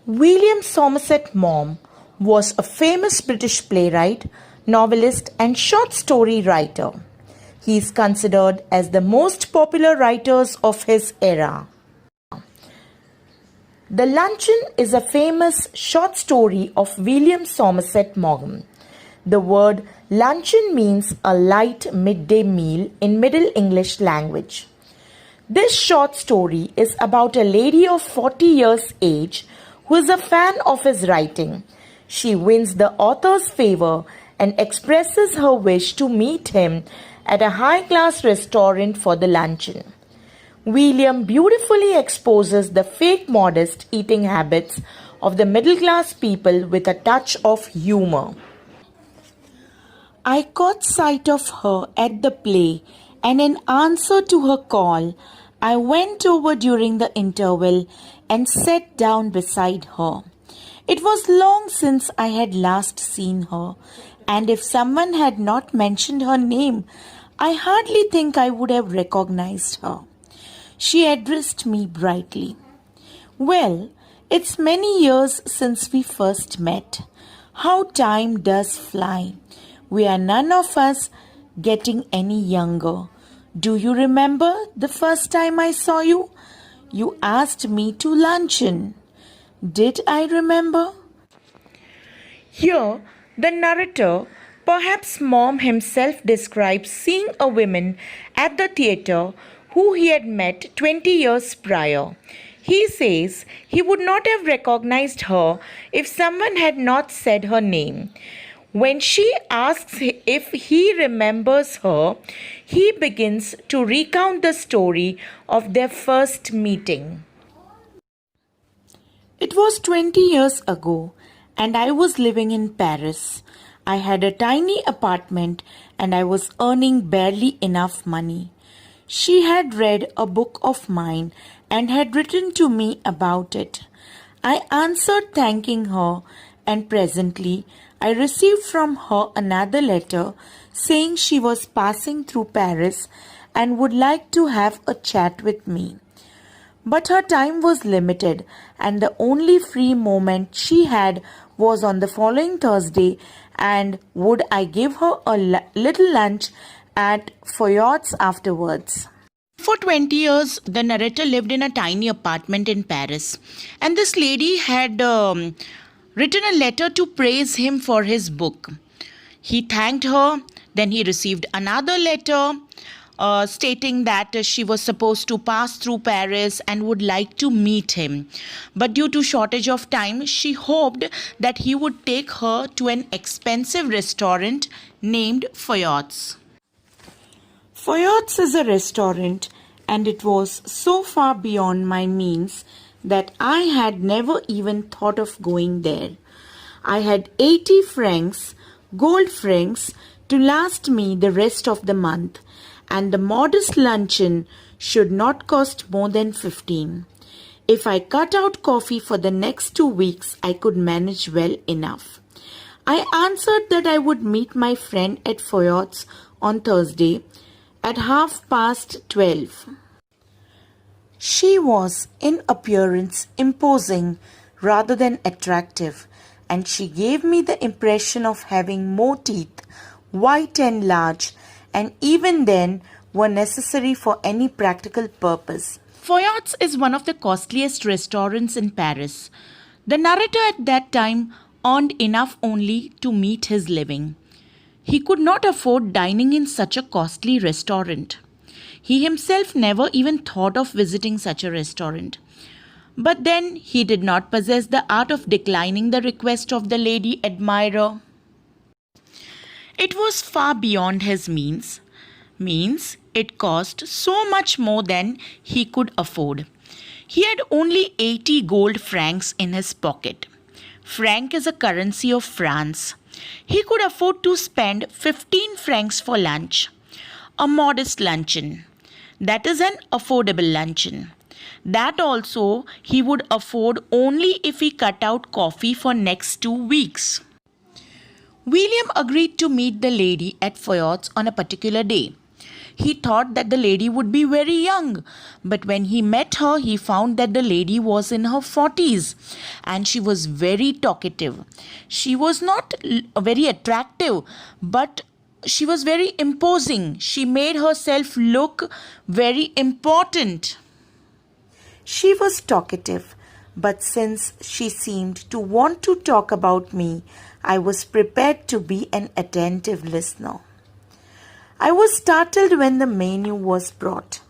William Somerset Maugham was a famous British playwright, novelist, and short story writer. He is considered as the most popular writers of his era. The Luncheon is a famous short story of William Somerset Maugham. The word luncheon means a light midday meal in Middle English language. This short story is about a lady of 40 years age who is a fan of his writing. She wins the author's favor and expresses her wish to meet him at a high-class restaurant for the luncheon. William beautifully exposes the fake modest eating habits of the middle-class people with a touch of humor. I caught sight of her at the play, and in answer to her call, I went over during the interval and sat down beside her. It was long since I had last seen her, and if someone had not mentioned her name, I hardly think I would have recognized her. She addressed me brightly. "Well, it's many years since we first met. How time does fly. We are none of us getting any younger. Do you remember the first time I saw you? You asked me to luncheon. Did I remember?" Here, the narrator, perhaps Maugham himself, describes seeing a woman at the theatre who he had met 20 years prior. He says he would not have recognized her if someone had not said her name. When she asks if he remembers her, he begins to recount the story of their first meeting. "It was 20 years ago, and I was living in Paris. I had a tiny apartment, and I was earning barely enough money. She had read a book of mine and had written to me about it. I answered thanking her, and presently I received from her another letter saying she was passing through Paris and would like to have a chat with me. But her time was limited, and the only free moment she had was on the following Thursday, and would I give her a little lunch at Foyot's afterwards." For 20 years, the narrator lived in a tiny apartment in Paris, and this lady had written a letter to praise him for his book. He thanked her, then he received another letter stating that she was supposed to pass through Paris and would like to meet him. But due to shortage of time, she hoped that he would take her to an expensive restaurant named Foyot's. Foyot's is a restaurant, and it was so far beyond my means that I had never even thought of going there. I had 80 francs, gold francs, to last me the rest of the month, and the modest luncheon should not cost more than 15. If I cut out coffee for the next 2 weeks, I could manage well enough. I answered that I would meet my friend at Foyot's on Thursday at 12:30. She was, in appearance, imposing rather than attractive, and she gave me the impression of having more teeth, white and large, and even then were necessary for any practical purpose. Foyot's is one of the costliest restaurants in Paris. The narrator at that time earned enough only to meet his living. He could not afford dining in such a costly restaurant. He himself never even thought of visiting such a restaurant. But then he did not possess the art of declining the request of the lady admirer. It was far beyond his means. It cost so much more than he could afford. He had only 80 gold francs in his pocket. Franc is a currency of France. He could afford to spend 15 francs for lunch. A modest luncheon. That is an affordable luncheon. That also he would afford only if he cut out coffee for next 2 weeks. William agreed to meet the lady at Foyot's on a particular day. he thought that the lady would be very young. But when he met her, he found that the lady was in her 40s and she was very talkative. She was not very attractive, but she was very imposing. She made herself look very important. She was talkative, but since she seemed to want to talk about me, I was prepared to be an attentive listener. I was startled when the menu was brought,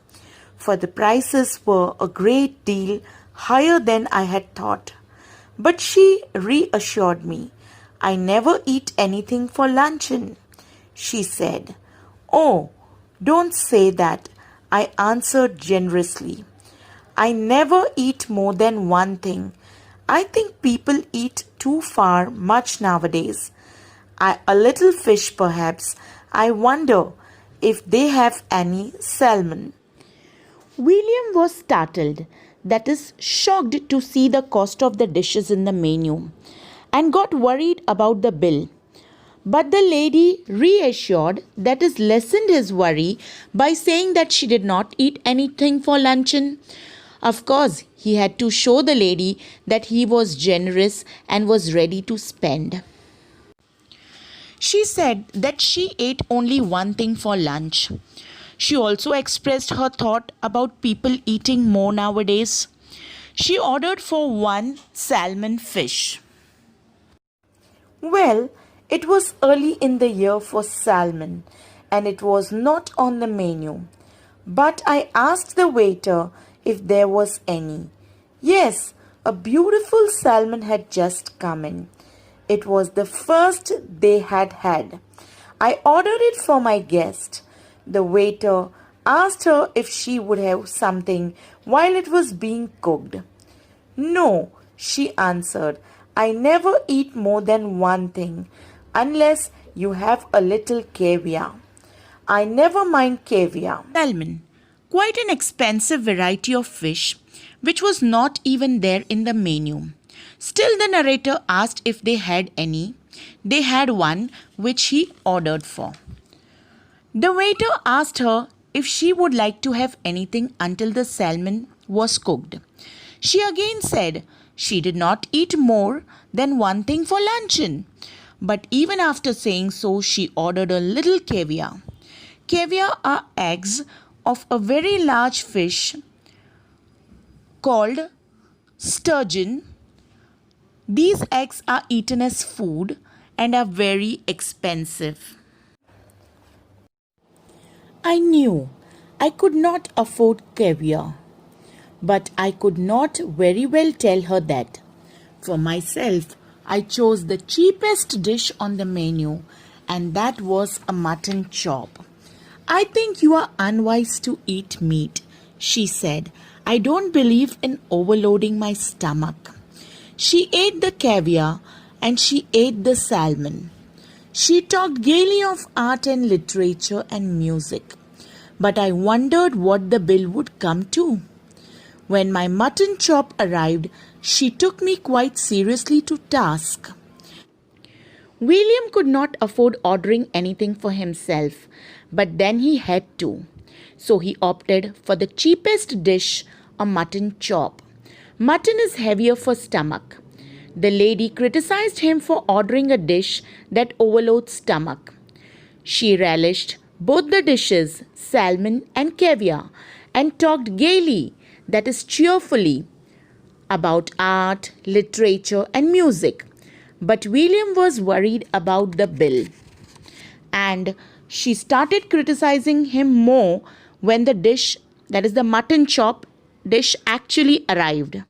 for the prices were a great deal higher than I had thought. But she reassured me. I never eat anything for luncheon, she said. Oh, don't say that, I answered generously. I never eat more than one thing. I think people eat too far much nowadays. A little fish perhaps. I wonder if they have any salmon. William was startled, that is, shocked to see the cost of the dishes in the menu, and got worried about the bill. But the lady reassured, that is, lessened his worry by saying that she did not eat anything for luncheon. Of course, he had to show the lady that he was generous and was ready to spend. She said that she ate only one thing for lunch. She also expressed her thought about people eating more nowadays. She ordered for one salmon fish. Well, it was early in the year for salmon, and it was not on the menu. But I asked the waiter if there was any. Yes, a beautiful salmon had just come in. It was the first they had had. I ordered it for my guest. The waiter asked her if she would have something while it was being cooked. No, she answered. I never eat more than one thing, unless you have a little caviar. I never mind caviar. Salmon, quite an expensive variety of fish, which was not even there in the menu. Still, the narrator asked if they had any. They had one, which he ordered for. The waiter asked her if she would like to have anything until the salmon was cooked. She again said she did not eat more than one thing for luncheon. But even after saying so, she ordered a little caviar. Caviar are eggs of a very large fish called sturgeon. These eggs are eaten as food and are very expensive. I knew I could not afford caviar, but I could not very well tell her that. For myself, I chose the cheapest dish on the menu, and that was a mutton chop. I think you are unwise to eat meat, she said. I don't believe in overloading my stomach. She ate the caviar and she ate the salmon. She talked gaily of art and literature and music. But I wondered what the bill would come to. When my mutton chop arrived, she took me quite seriously to task. William could not afford ordering anything for himself, but then he had to. So he opted for the cheapest dish, a mutton chop. Mutton is heavier for stomach. The lady criticized him for ordering a dish that overloads stomach. She relished both the dishes, salmon and caviar, and talked gaily, that is cheerfully, about art, literature and music. But William was worried about the bill, and she started criticizing him more when the dish, that is the mutton chop dish, actually arrived.